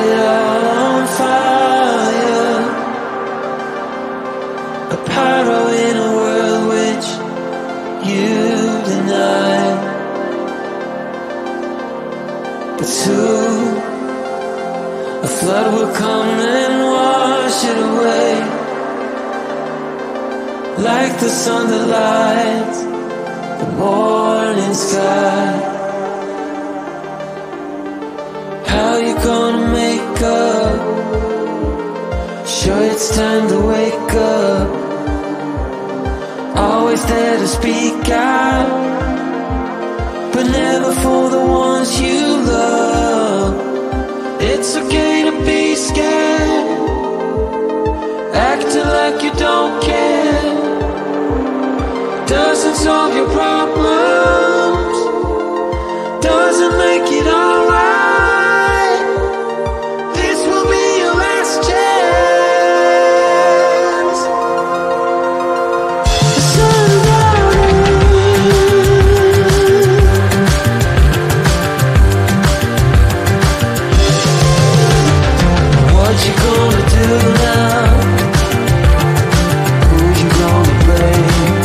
it all on fire. A pyro in a world which you deny. But soon a flood will come and wash it away, like the sun that lights the morning sky. How you gonna make up? Sure, it's time to wake up. Always there to speak out, but never for the ones you love. It's okay to be scared, acting like you don't care. Doesn't solve your problems, doesn't make it alright. This will be your last chance. The sun what you gonna do now? Who you gonna blame?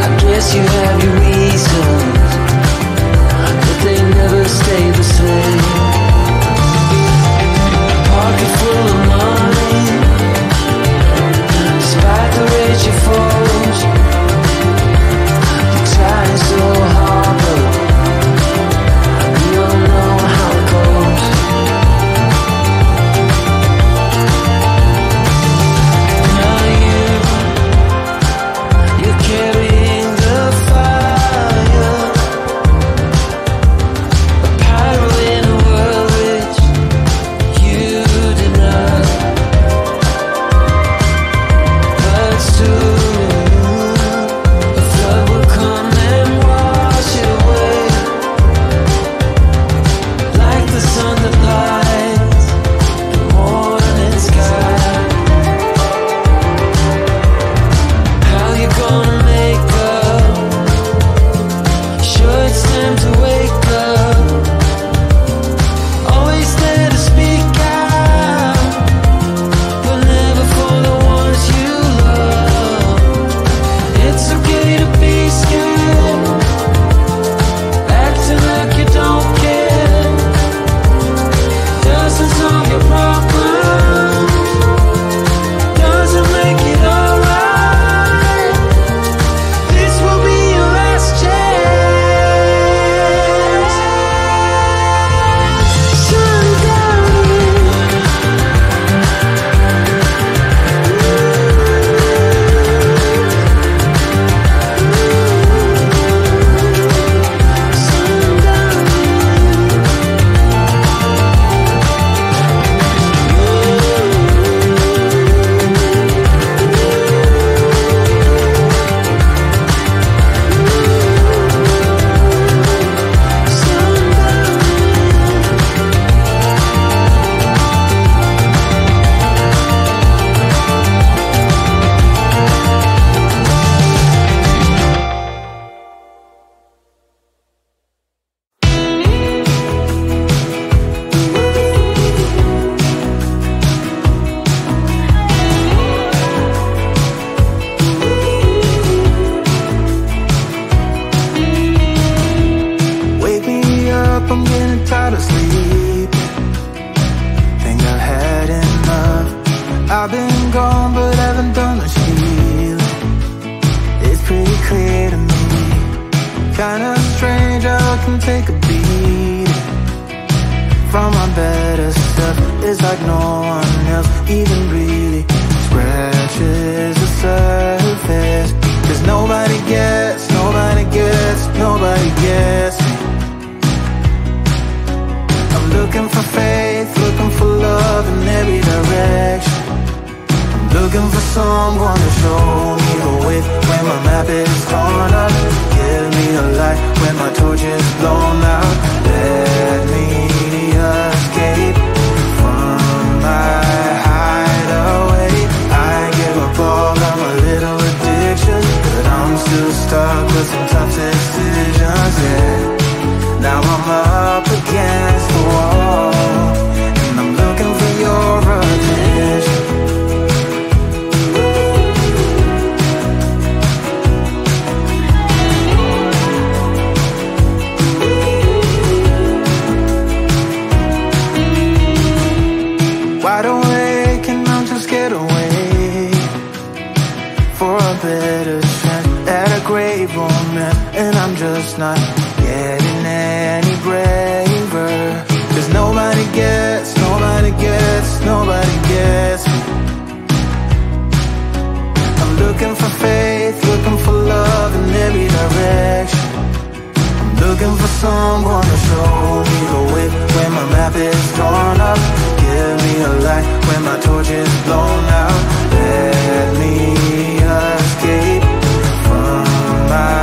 I guess you have your reasons, but they never stay the same. Pocket full of money, despite the rage you foes. You're trying so hard, but you don't know how it goes. Now you're carrying the fire, a pyro in a world which you deny. But soon a flood will come and wash it away, like the sun that lights the morning sky. How you gonna make up? Sure, it's time to wake up. Always there to speak out, but never for the ones you love. It's okay to be scared, acting like you don't care. Doesn't solve your problems, doesn't make it alright. This will be your last chance. Sundown. Wake me up, I'm getting tired of sleeping. Think I've had enough. I've been gone, but haven't done much healing. It's pretty clear to me, kinda strange how I can take a beating from my better self. It's like no one else even really scratches the surface. 'Cause nobody gets, nobody gets, nobody gets me. I'm looking for faith, looking for love in every direction. I'm looking for someone to show me the way when my map is torn up. Give me a light when my torch is blown out. Let me escape from my hideaway. I give up all of my little addictions, but I'm still stuck with some tough decisions, yeah. Now I'm up against the wall. wide awake and I'm just scared away for a better chance at a great romance, and I'm just not getting any braver. 'Cause nobody gets me. I'm looking for faith, looking for love in every direction. I'm looking for someone to show me the way when my map is torn up. Give me a light when my torch is blown out. Let me escape from my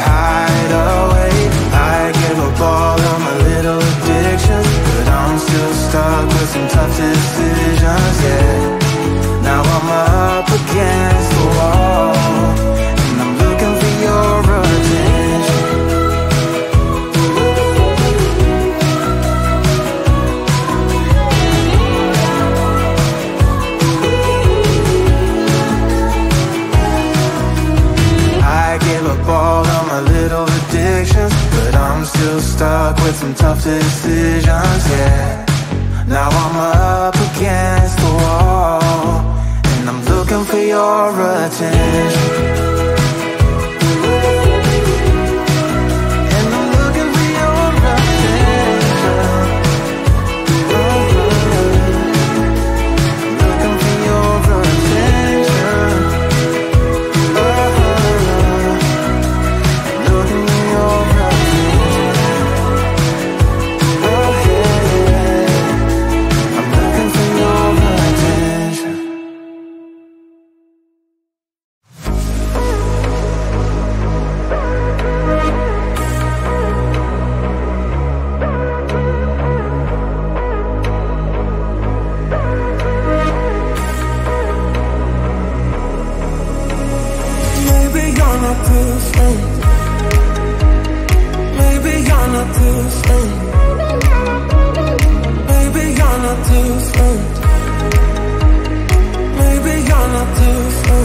hideaway. I give up all of my little addictions, but I'm still stuck with some tough decisions, yeah. Now I'm up against the wall, and I'm looking for your attention. I gave up all of my little addictions, but I'm still stuck with some tough decisions, yeah. Now I'm up against the wall, and I'm looking for your attention. And I'm looking for your attention. Looking for your attention. Looking for your attention. I'm looking for your attention. Maybe you're not to stay. Maybe you're not to stay. Maybe you're not to stay. Maybe you're not to stay.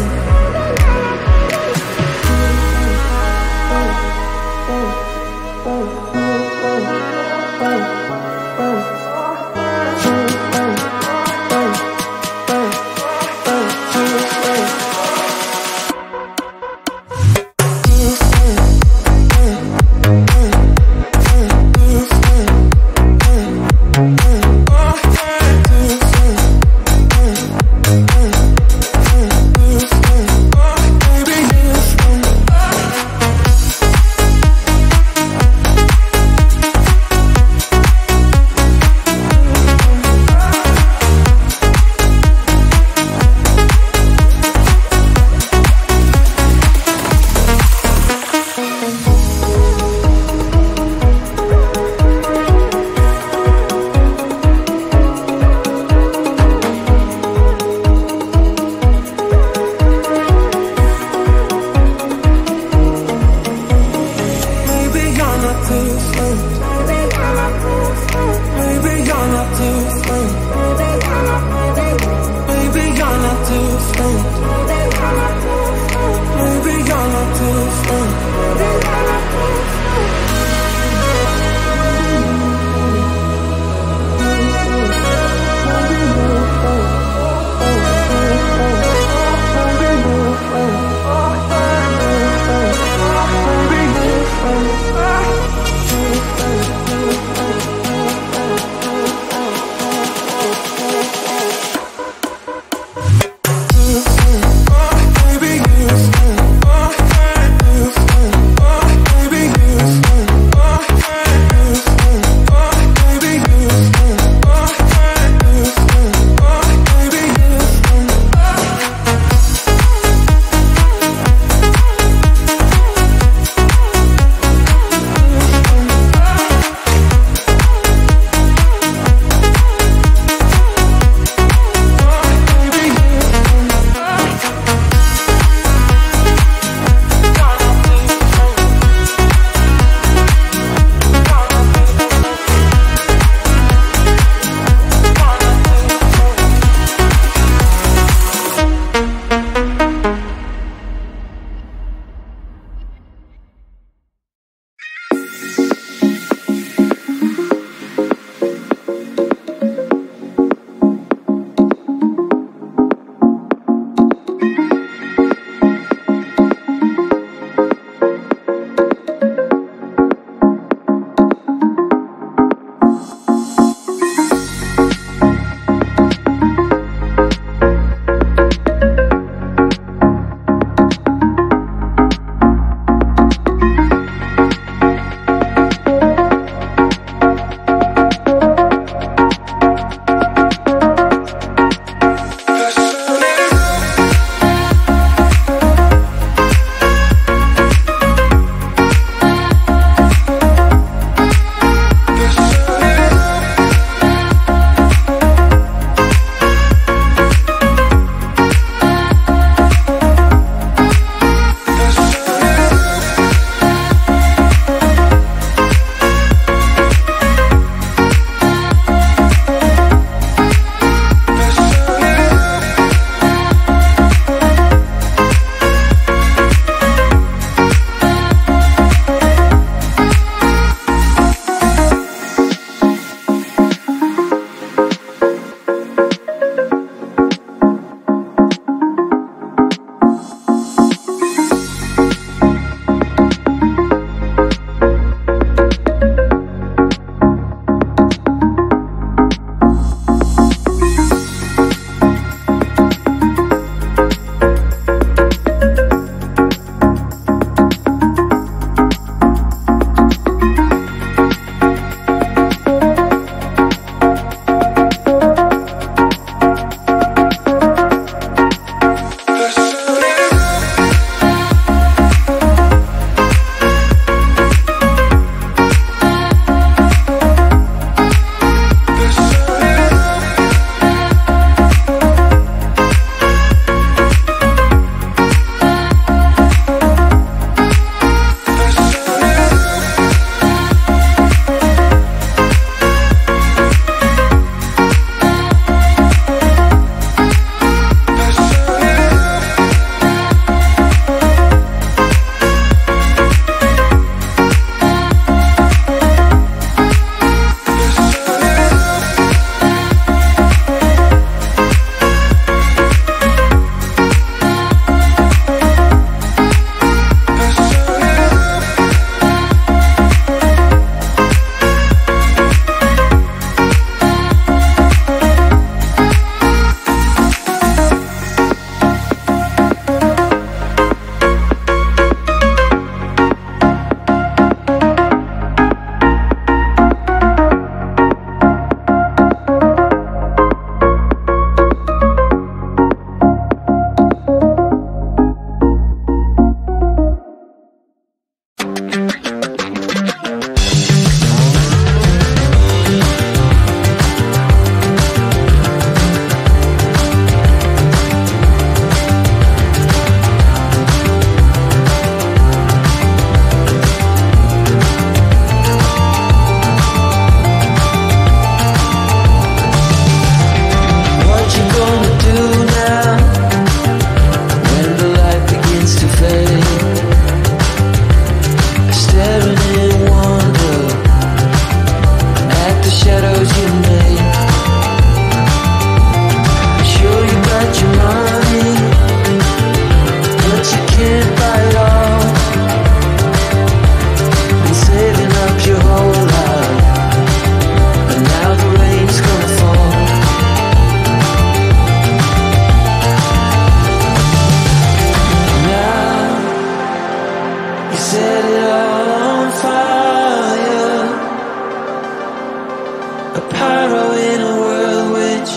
a pyro in a world which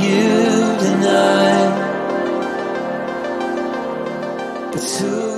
you deny. It's who